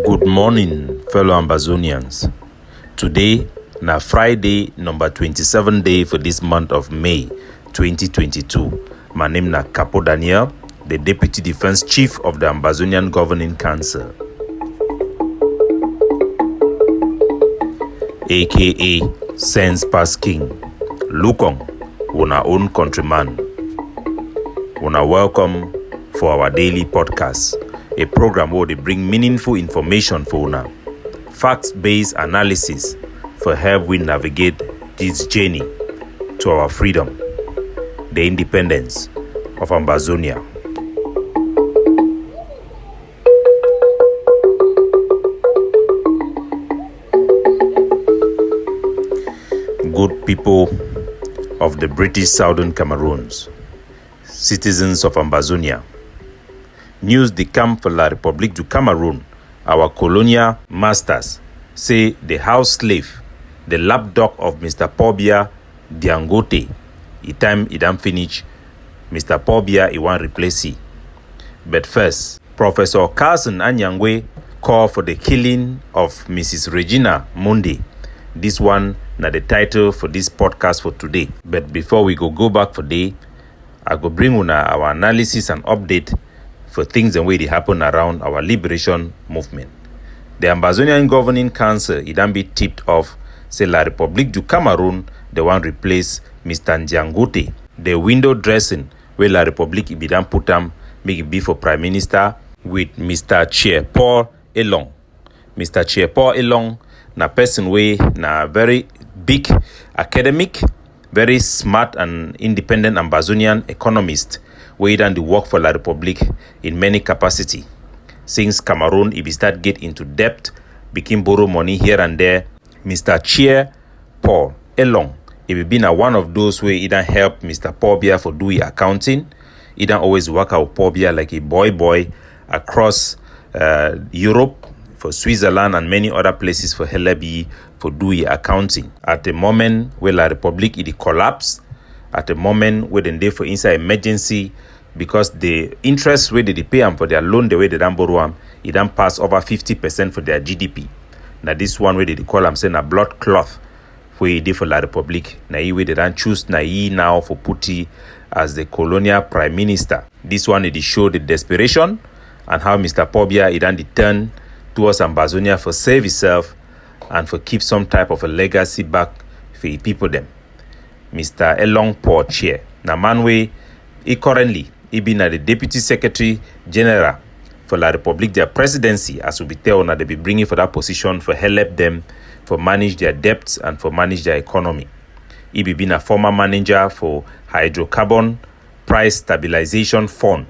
Good morning, fellow Ambazonians. Today, na Friday, number 27 day for this month of May 2022. My name na Capo Daniel, the Deputy Defense Chief of the Ambazonian Governing Council, aka Sense Pass King. Lukong, una own countryman. Una welcome for our daily podcast, a program where they bring meaningful information for una, facts-based analysis for help we navigate this journey to our freedom, the independence of Ambazonia. Good people of the British Southern Cameroons, citizens of Ambazonia, news they come for La République du Cameroon, our colonial masters, say the house slave, the lapdog of Mr. Paul Biya, Dangote, time he done finish, Mr. Paul Biya, he want replace he. But first, Professor Carlson ANYANGWE called for the killing of Mrs. Mundi. This one na the title for this podcast for today. But before we go back for day, I go bring una our analysis and update for things and way they happen around our liberation movement. The Ambazonian Governing Council, it then be tipped off, say La République du Cameroon, the one replace Mr. Dangote. The window dressing where La République it be done put them, make it be for Prime Minister with Mr. Chair Paul Elong. Mr. Chair Paul Elong, na person way, na very big academic, very smart and independent Ambazonian economist, where done the work for La République in many capacity. Since Cameroon, if he start get into debt, became borrow money here and there, Mr. Chair Paul Elong, if he been one of those where he done help Mr. Paul Biya for doing accounting, he done always work out Paul Biya like a boy across Europe, for Switzerland and many other places for Helebi for doing accounting. At the moment where La République it collapse, at the moment where they for inside emergency, because the interest rate they pay them for their loan, the way they don't borrow them, it don't pass over 50% for their GDP. Now this one way they call them saying a blood cloth for it for La République. Now way they don't choose now for Putti as the colonial prime minister. This one it show the desperation and how Mr. Paul Biya it done turn towards Ambazonia for save himself and for keep some type of a legacy back for the people them. Mr. Elong Paul Chair. Now manway, he currently he been the Deputy Secretary General for La République, their presidency, as we be tell now they be bringing for that position for help them for manage their debts and for manage their economy. He be been a former manager for Hydrocarbon Price Stabilization Fund.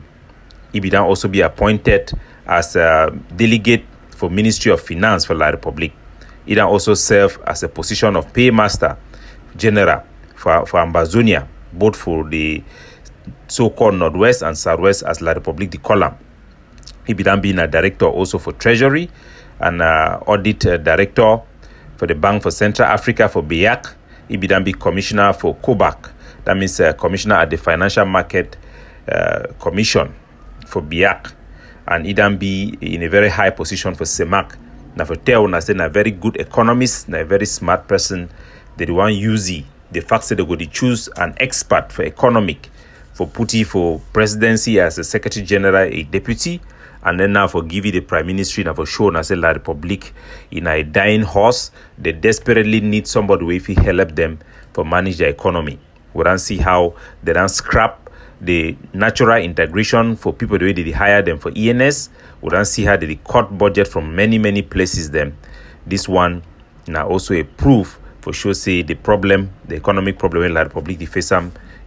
He be now also be appointed as a delegate for Ministry of Finance for La République. He then also serve as a position of Paymaster General for Ambazonia, both for the so-called Northwest and Southwest as La République de Colomb. He began being a director also for Treasury and audit director for the Bank for Central Africa for BIAC. He began be commissioner for COBAC. That means commissioner at the Financial Market Commission for BIAC. And he then be in a very high position for CEMAC. Now for tell una say na very good economist, na a very smart person. They want use the fact that they go to choose an expert for economic for putty for presidency as a secretary general, a deputy, and then now for give you the prime ministry, now for show na say La République in a dying horse. They desperately need somebody who if he help them for manage the economy. We don't see how they don't scrap the natural integration for people the way they hire them for ENS. We don't see how they cut budget from many places them. This one now also a proof for sure say the problem, the economic problem in La République de face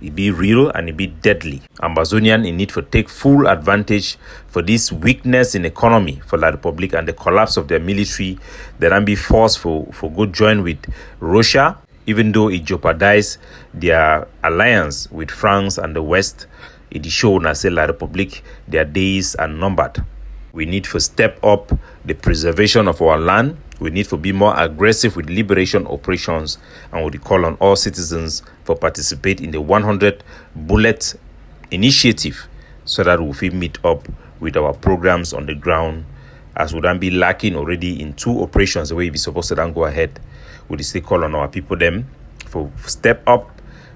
it be real and it be deadly. Ambazonian in need for take full advantage for this weakness in economy for La République and the collapse of their military. They don't be forced for good join with Russia, even though it jeopardized their alliance with France and the West. It is shown as La République, their days are numbered. We need to step up the preservation of our land. We need to be more aggressive with liberation operations, and we call on all citizens for participate in the 100 Bullet initiative so that we will meet up with our programs on the ground as we don't be lacking already in 2 operations the way we supposed to then go ahead. We still call on our people them for step up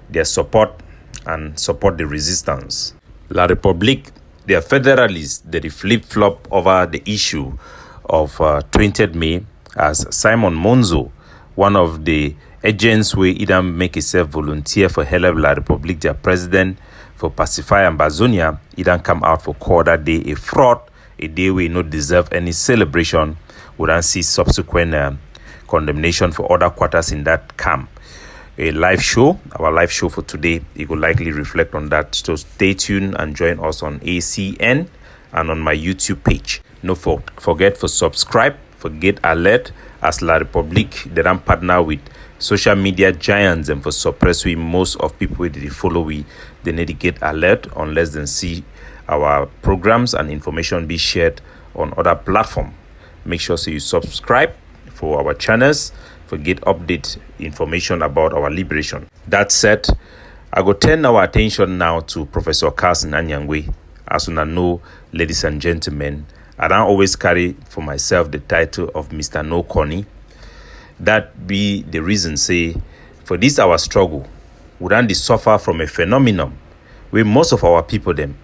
their support and support the resistance. La République, they are federalists, they flip-flop over the issue of 20th May as Simon Monzo, one of the agents where either make himself volunteer for Hell of La République, their president, for pacify Ambazonia, either come out for call that day a fraud, a day we not deserve any celebration, we don't see subsequent condemnation for other quarters in that camp. A live show, our live show for today, it will likely reflect on that. So stay tuned and join us on ACN and on my YouTube page. No forget for subscribe, for get alert as La République, they don't partner with social media giants and for suppress we most of people they follow we, they need to get alert unless they see our programs and information be shared on other platforms. Make sure so you subscribe for our channels for get update information about our liberation. That said, I go turn our attention now to Professor Carlson ANYANGWE. As you know, ladies and gentlemen, I don't always carry for myself the title of Mr. No Corny. That be the reason, say, for this our struggle, we don't suffer from a phenomenon where most of our people them,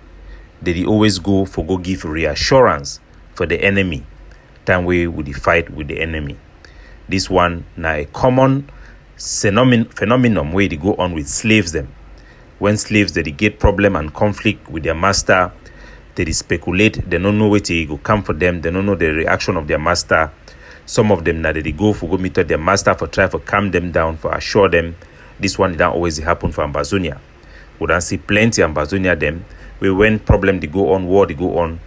they always go give reassurance for the enemy, time we would fight with the enemy. This one now a common phenomenon where they go on with slaves them. When slaves they get problem and conflict with their master, they speculate, they don't know where to go come for them, they don't know the reaction of their master. Some of them now they go meet their master for try to calm them down, for assure them. This one don't always happen for Ambazonia. We don't see plenty Ambazonia them where when problem they go on, war they go on,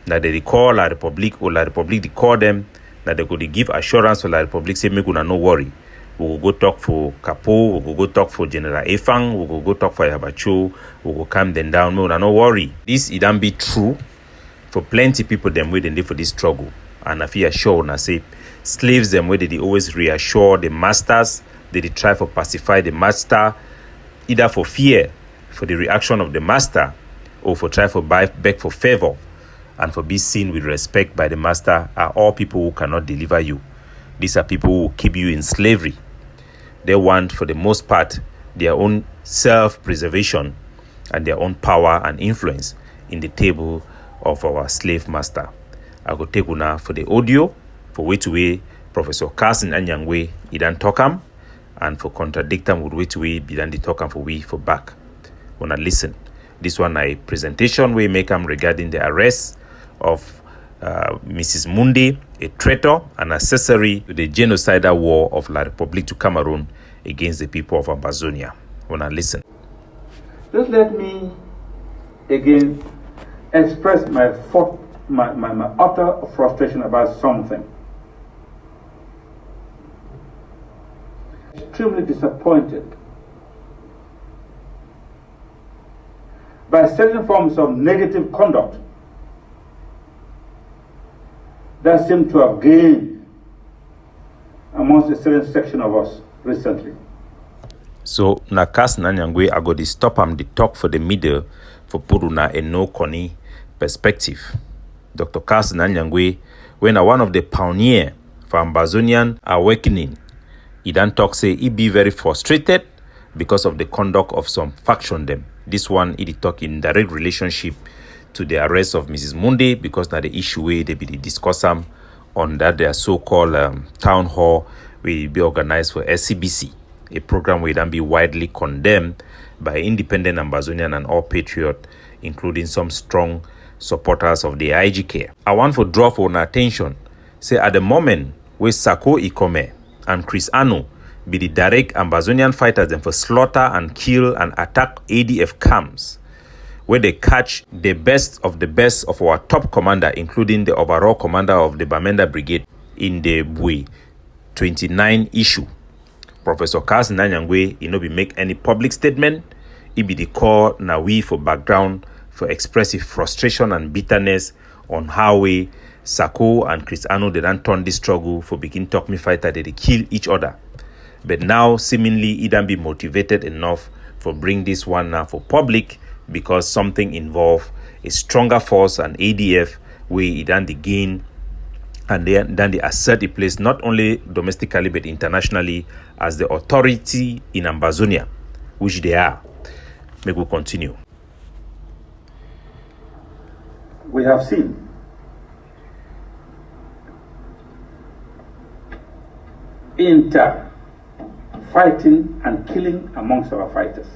now they call La République or La République they call them. That they go to give assurance for La République, say make una no worry. We will go talk for Capo, we will go talk for General Efang, we will go talk for Yabacho, we will calm them down, make una no worry. This it don't be true for plenty people them where they live for this struggle. And I feel sure and I say slaves them where they always reassure the masters, they try to pacify the master, either for fear, for the reaction of the master, or for try to beg for favor. And for be seen with respect by the master are all people who cannot deliver you. These are people who keep you in slavery. They want, for the most part, their own self-preservation and their own power and influence in the table of our slave master. I go take una for the audio, for way Professor Carlson ANYANGWE, he done talk am, and for contradict am with way be done the talk am for we for back. Wanna listen. This one a presentation we make am regarding the arrest of Mrs Mundi, a traitor and accessory to the genocidal war of La République to Cameroon against the people of Ambazonia. Wanna listen. Just let me again express my utter frustration about something. Extremely disappointed by certain forms of negative conduct that seem to have gained amongst a certain section of us recently. So, na Carlson ANYANGWE, I go to stop am the talk for the middle for Puruna a no corny perspective. Dr. Carlson ANYANGWE, when one of the pioneer for Ambazonian awakening, he dan talk say he be very frustrated because of the conduct of some faction them. This one, he talk in direct relationship to the arrest of Mrs Mundi, because now the issue where they be discuss them on that their so-called town hall will be organized for SCBC, a program where then be widely condemned by independent Ambazonian and all patriot, including some strong supporters of the IGK. I want to draw for an attention, say at the moment where Sako Ikome and Chris Anu be the direct Ambazonian fighters and for slaughter and kill and attack ADF camps, where they catch the best of our top commander, including the overall commander of the Bamenda Brigade in the Bui 29 issue. Professor Carlson ANYANGWE, he no be make any public statement. He be the call now we for background for expressive frustration and bitterness on how we Sako and Chris Anu they don't turn this struggle for begin talk me fighter they kill each other. But now seemingly he don't be motivated enough for bring this one now for public, because something involve a stronger force and ADF where he done the gain and then they assert a place not only domestically but internationally as the authority in Ambazonia, which they are. May we continue. We have seen fighting and killing amongst our fighters.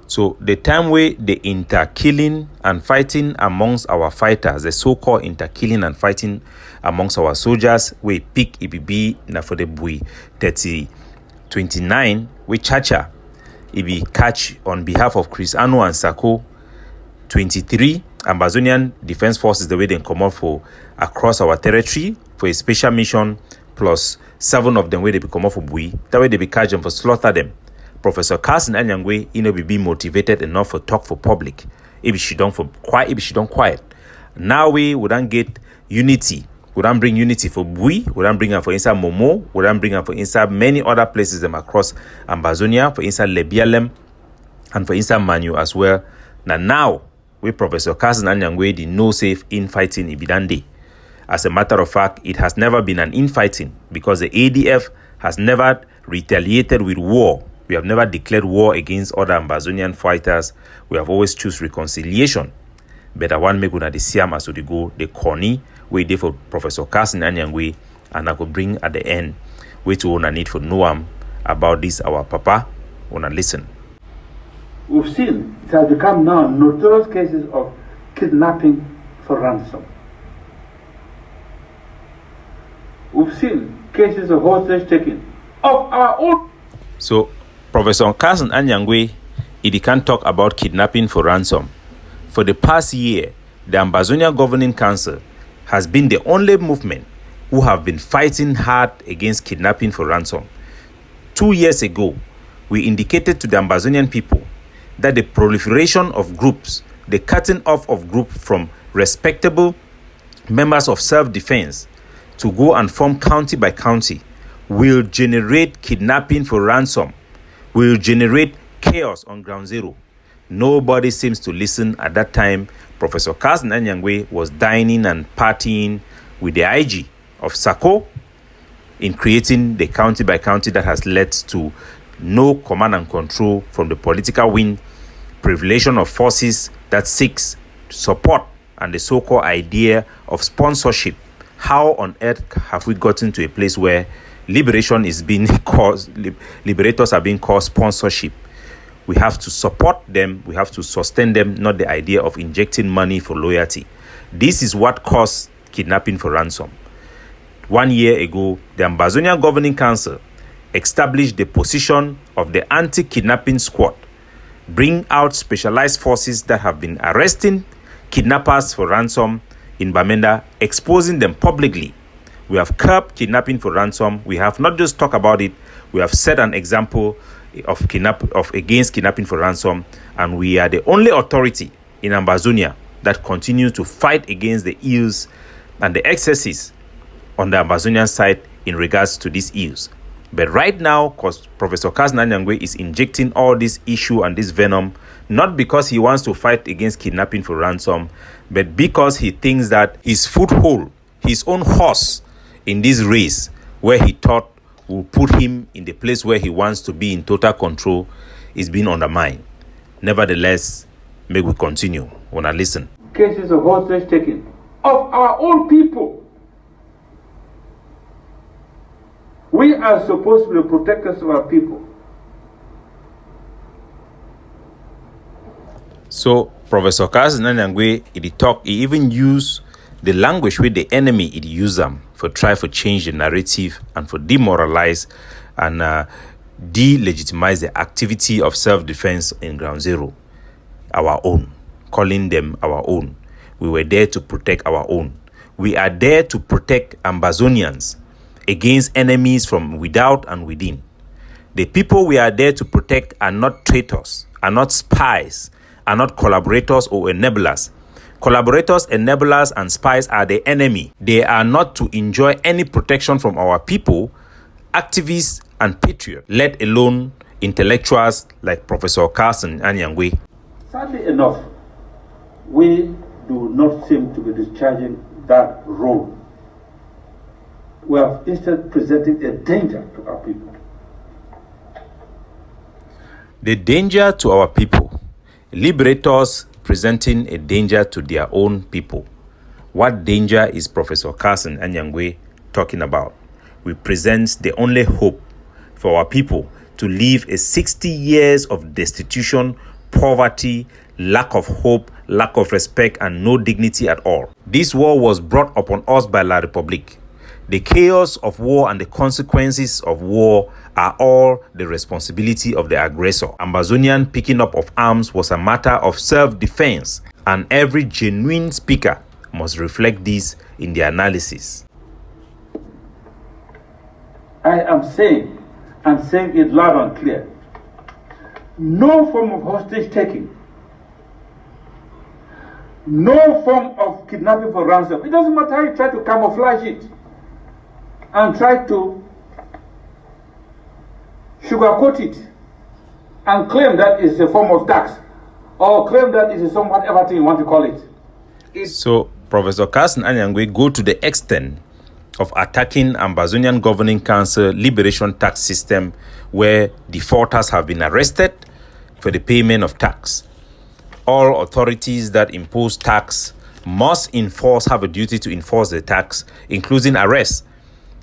So the time where the inter-killing and fighting amongst our fighters, the so-called inter-killing and fighting amongst our soldiers, we pick EBB na for the bui 30-29, we Chacha, EB catch on behalf of Chris Anu and Sako 23, Ambazonian Defense Forces, the way they come out for across our territory for a special mission, plus 7 of them where they come out for bui, that way they be catch them for slaughter them. Professor Carlson ANYANGWE, be motivated enough for talk for public. If she don't quiet. Now we wouldn't get unity. We don't bring unity for Bui. We don't bring her for inside Momo. We don't bring her for inside many other places them across Ambazonia, for inside Lebialem, and for inside Manu as well. Now we Professor Carlson ANYANGWE the no safe infighting Ibidande. As a matter of fact, it has never been an infighting because the ADF has never retaliated with war. We have never declared war against other Ambazonian fighters. We have always choose reconciliation. But I want to make the Siam as to go the corny way there for Professor Carlson ANYANGWE, and I could bring at the end way to own a need for Noam about this our papa. Wanna listen. We've seen it has become now notorious cases of kidnapping for ransom. We've seen cases of hostage taking of our own. So Professor Carlson ANYANGWE, he can't talk about kidnapping for ransom. For the past year, the Ambazonia Governing Council has been the only movement who have been fighting hard against kidnapping for ransom. 2 years ago, we indicated to the Ambazonian people that the proliferation of groups, the cutting off of groups from respectable members of self-defense to go and form county by county will generate kidnapping for ransom, will generate chaos on ground zero. Nobody seems to listen at that time. Professor Carlson ANYANGWE was dining and partying with the IG of Sako in creating the county by county that has led to no command and control from the political wing, privilege of forces that seeks support, and the so-called idea of sponsorship. How on earth have we gotten to a place where liberation is being caused, liberators are being called sponsorship? We have to support them, we have to sustain them, not the idea of injecting money for loyalty. This is what caused kidnapping for ransom. 1 year ago, the Ambazonia Governing Council established the position of the anti-kidnapping squad, bring out specialized forces that have been arresting kidnappers for ransom in Bamenda, exposing them publicly. We have curbed kidnapping for ransom. We have not just talked about it, we have set an example of against kidnapping for ransom, and we are the only authority in Ambazonia that continues to fight against the ills and the excesses on the Ambazonian side in regards to these ills. But right now, because Professor Carlson ANYANGWE is injecting all this issue and this venom, not because he wants to fight against kidnapping for ransom, but because he thinks that his foothold, his own horse in this race, where he thought will put him in the place where he wants to be in total control, is being undermined. Nevertheless, may we continue. Wanna listen. Cases of hostage taking of our own people. We are supposed to be the protectors of our people. So Professor Carlson ANYANGWE, he even used the language with the enemy, it use them for try for change the narrative and for demoralize and delegitimize the activity of self-defense in ground zero. Our own, calling them our own. We were there to protect our own. We are there to protect Ambazonians against enemies from without and within. The people we are there to protect are not traitors, are not spies, are not collaborators or enablers. Collaborators, enablers, and spies are the enemy. They are not to enjoy any protection from our people, activists, and patriots, let alone intellectuals like Professor Carlson ANYANGWE. Sadly enough, we do not seem to be discharging that role. We have instead presented a danger to our people. The danger to our people. Liberators presenting a danger to their own people. What danger is Professor Carlson ANYANGWE talking about? We present the only hope for our people to live a 60 years of destitution, poverty, lack of hope, lack of respect, and no dignity at all. This war was brought upon us by La Republique. The chaos of war and the consequences of war are all the responsibility of the aggressor. Ambazonian picking up of arms was a matter of self-defense, and every genuine speaker must reflect this in their analysis. I'm saying it loud and clear. No form of hostage taking, no form of kidnapping for ransom. It doesn't matter how you try to camouflage it and try to sugarcoat it and claim that it's a form of tax or claim that it's some whatever thing you want to call it. So Professor Carlson ANYANGWE go to the extent of attacking Ambazonian Governing Council Liberation Tax System, where defaulters have been arrested for the payment of tax. All authorities that impose tax must have a duty to enforce the tax, including arrest.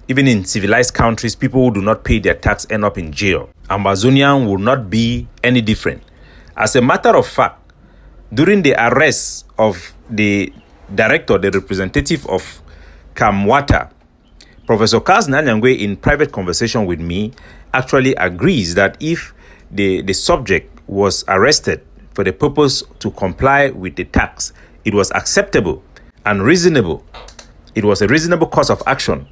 Even in civilized countries, people who do not pay their tax end up in jail. Ambazonian will not be any different. As a matter of fact, during the arrest of the director, the representative of Kamwata, Professor Carlson ANYANGWE, in private conversation with me, actually agrees that if the subject was arrested for the purpose to comply with the tax, it was acceptable and reasonable. It was a reasonable course of action,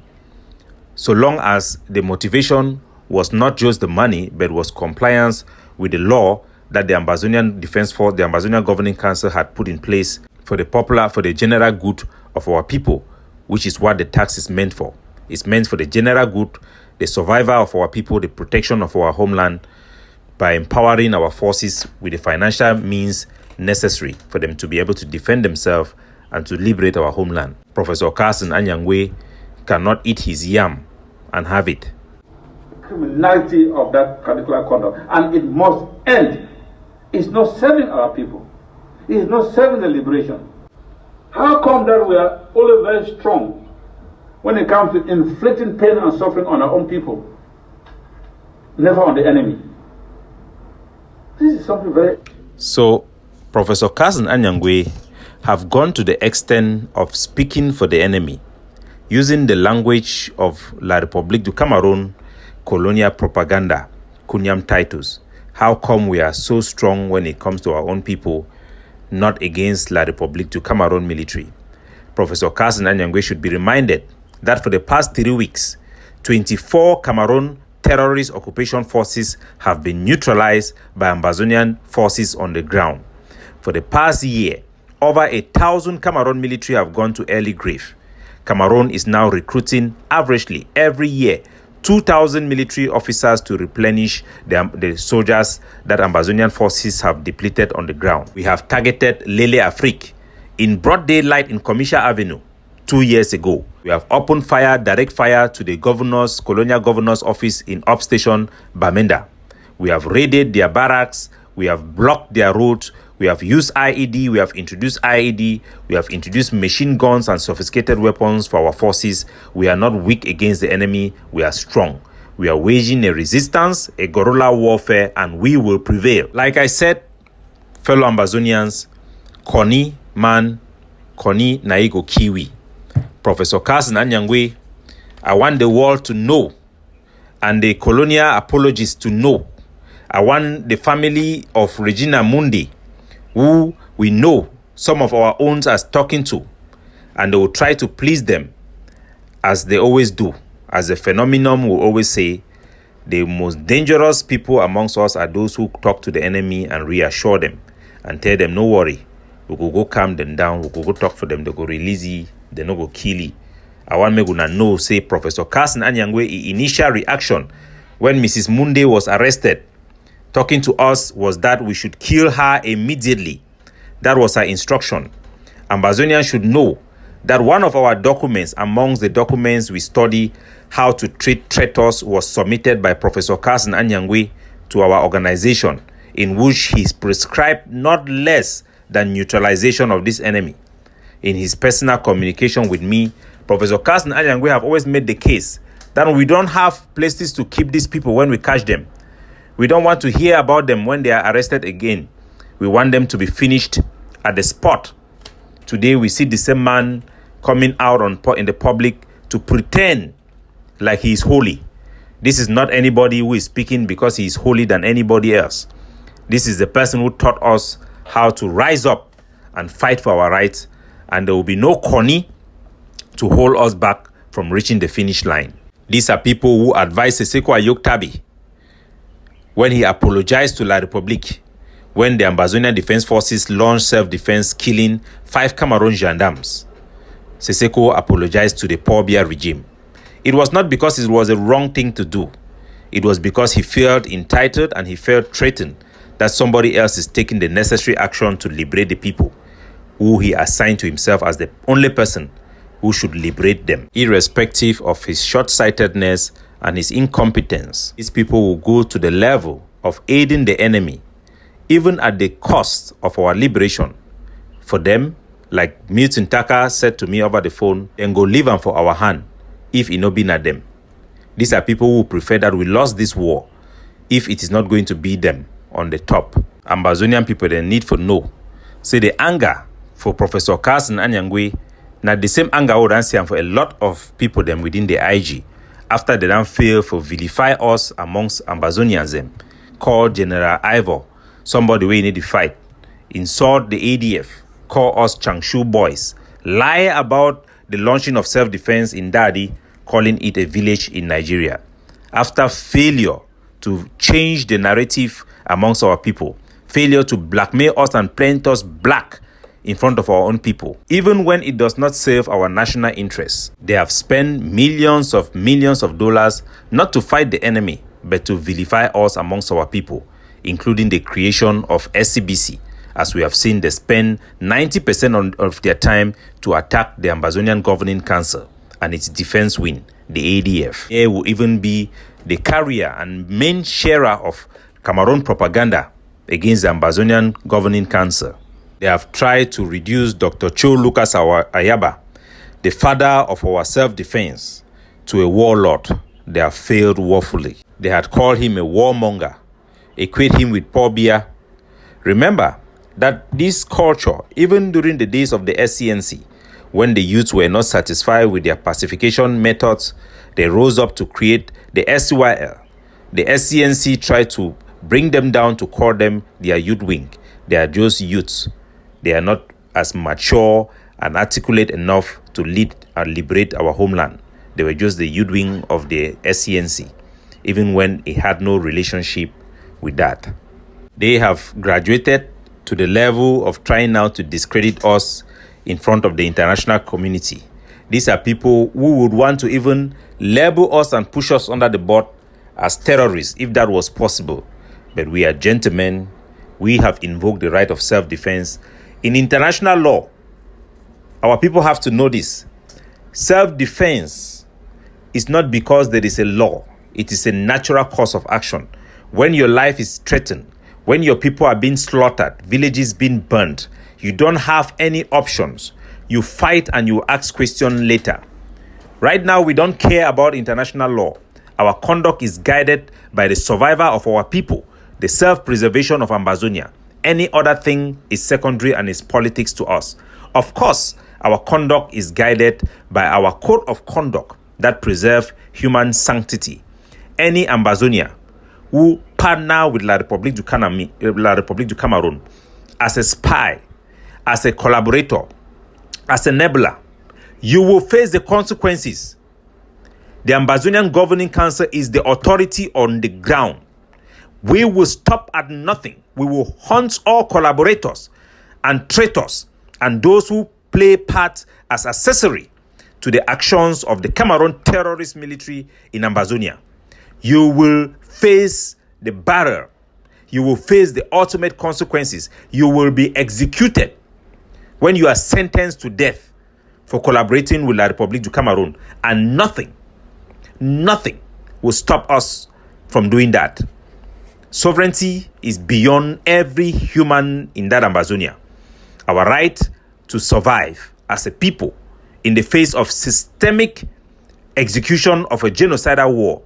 so long as the motivation was not just the money, but was compliance with the law that the Ambazonian Defense Force, the Ambazonian Governing Council had put in place for the general good of our people, which is what the tax is meant for. It's meant for the general good, the survival of our people, the protection of our homeland, by empowering our forces with the financial means necessary for them to be able to defend themselves and to liberate our homeland. Professor Carlson ANYANGWE cannot eat his yam and have it. Criminality of that particular conduct, and it must end. It's not serving our people. It's not serving the liberation. How come that we are always very strong when it comes to inflicting pain and suffering on our own people, never on the enemy? This is something very... So, Professor Carlson ANYANGWE have gone to the extent of speaking for the enemy, using the language of La République du Cameroon colonial propaganda, Kunyam Titus. How come we are so strong when it comes to our own people, not against La République du Cameroon military? Professor Carlson ANYANGWE should be reminded that for the past 3 weeks, 24 Cameroon terrorist occupation forces have been neutralized by Ambazonian forces on the ground. For the past year, over 1,000 Cameroon military have gone to early grave. Cameroon is now recruiting averagely every year 2,000 military officers to replenish the soldiers that Ambazonian forces have depleted on the ground. We have targeted Lele Afrique in broad daylight in Commercial Avenue 2 years ago. We have opened fire, direct fire to the colonial governor's office in upstation Bamenda. We have raided their barracks. We have blocked their roads. We have used IED. We have introduced IED. We have introduced machine guns and sophisticated weapons for our forces. We are not weak against the enemy. We are strong. We are waging a resistance, a guerrilla warfare, and we will prevail. Like I said, fellow Ambazonians, Koni man, Koni naigo kiwi. Professor Carlson ANYANGWE, I want the world to know, and the colonial apologists to know. I want the family of Regina Mundi, who we know some of our own are talking to, and they will try to please them, as they always do. As the phenomenon will always say, the most dangerous people amongst us are those who talk to the enemy and reassure them and tell them, no worry, we will go calm them down, we will go talk for them, they go release you, they no go kill you. I want me to know, say Professor Carlson ANYANGWE, initial reaction when Mrs Mundi was arrested, talking to us, was that we should kill her immediately. That was her instruction. Ambazonians should know that one of our documents amongst the documents we study how to treat traitors was submitted by Professor Carlson ANYANGWE to our organization, in which he prescribed not less than neutralization of this enemy. In his personal communication with me, Professor Carlson ANYANGWE have always made the case that we don't have places to keep these people when we catch them. We don't want to hear about them when they are arrested again. We want them to be finished at the spot. Today we see the same man coming out in the public to pretend like he is holy. This is not anybody who is speaking because he is holy than anybody else. This is the person who taught us how to rise up and fight for our rights, and there will be no corny to hold us back from reaching the finish line. These are people who advised Seseko Ayoktabi when he apologized to La République when the Ambazonia Defense Forces launched self-defense, killing 5 Cameroon gendarmes. Seseko apologized to the Paul Biya regime. It was not because it was a wrong thing to do. It was because he felt entitled and he felt threatened that somebody else is taking the necessary action to liberate the people who he assigned to himself as the only person who should liberate them. Irrespective of his short-sightedness and his incompetence, these people will go to the level of aiding the enemy, even at the cost of our liberation. For them, like Milton Taka said to me over the phone, then go leave them for our hand if it not been at them. These are people who prefer that we lost this war if it is not going to be them on the top. Ambazonian people, they need to know. Say the anger for Professor Carlson ANYANGWE, not the same anger would answer for a lot of people them within the IG after they don't fail for vilify us amongst Ambazonians them, call General Ivor somebody we need to fight, insult the ADF, call us Changshu boys, lie about the launching of self-defense in Dadi, calling it a village in Nigeria. After failure to change the narrative amongst our people, failure to blackmail us and paint us black in front of our own people, even when it does not serve our national interests. They have spent millions of dollars not to fight the enemy, but to vilify us amongst our people, including the creation of SCBC. As we have seen, they spend 90% of their time to attack the Ambazonian Governing Council and its defense wing, the ADF. They will even be the carrier and main sharer of Cameroon propaganda against the Ambazonian Governing Council. They have tried to reduce Dr. Cho Lucas Ayaba, the father of our self-defense, to a warlord. They have failed woefully. They had called him a warmonger, equate him with Paul Biya. Remember that this culture, even during the days of the SCNC, when the youths were not satisfied with their pacification methods, they rose up to create the SCYL. The SCNC tried to bring them down to call them their youth wing. They are just youths. They are not as mature and articulate enough to lead and liberate our homeland. They were just the youth wing of the SCNC, even when it had no relationship with that. They have graduated to the level of trying now to discredit us in front of the international community. These are people who would want to even label us and push us under the board as terrorists, if that was possible. But we are gentlemen. We have invoked the right of self-defense. In international law, our people have to know this. Self-defense is not because there is a law. It is a natural course of action. When your life is threatened, when your people are being slaughtered, villages being burned, you don't have any options. You fight and you ask questions later. Right now, we don't care about international law. Our conduct is guided by the survival of our people, the self-preservation of Ambazonia. Any other thing is secondary and is politics to us. Of course, our conduct is guided by our code of conduct that preserves human sanctity. Any Ambazonia who partner with La République du Cameroon as a spy, as a collaborator, as a enabler, you will face the consequences. The Ambazonian Governing Council is the authority on the ground. We will stop at nothing. We will hunt all collaborators and traitors and those who play part as accessory to the actions of the Cameroon terrorist military in Ambazonia. You will face the barrel. You will face the ultimate consequences. You will be executed when you are sentenced to death for collaborating with La République du Cameroon, and nothing will stop us from doing that. Sovereignty is beyond every human in that Ambazonia. Our right to survive as a people in the face of systemic execution of a genocidal war.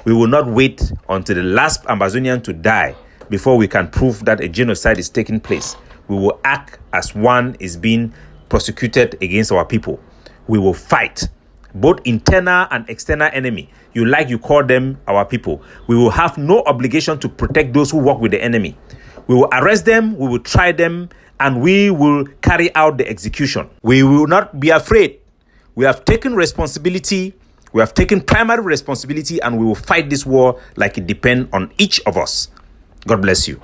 We will not wait until the last Ambazonian to die before we can prove that a genocide is taking place. We will act as one is being prosecuted against our people. We will fight both internal and external enemy. You call them our people. We will have no obligation to protect those who work with the enemy. We will arrest them, we will try them, and we will carry out the execution. We will not be afraid. We have taken responsibility. We have taken primary responsibility, and we will fight this war like it depends on each of us. God bless you.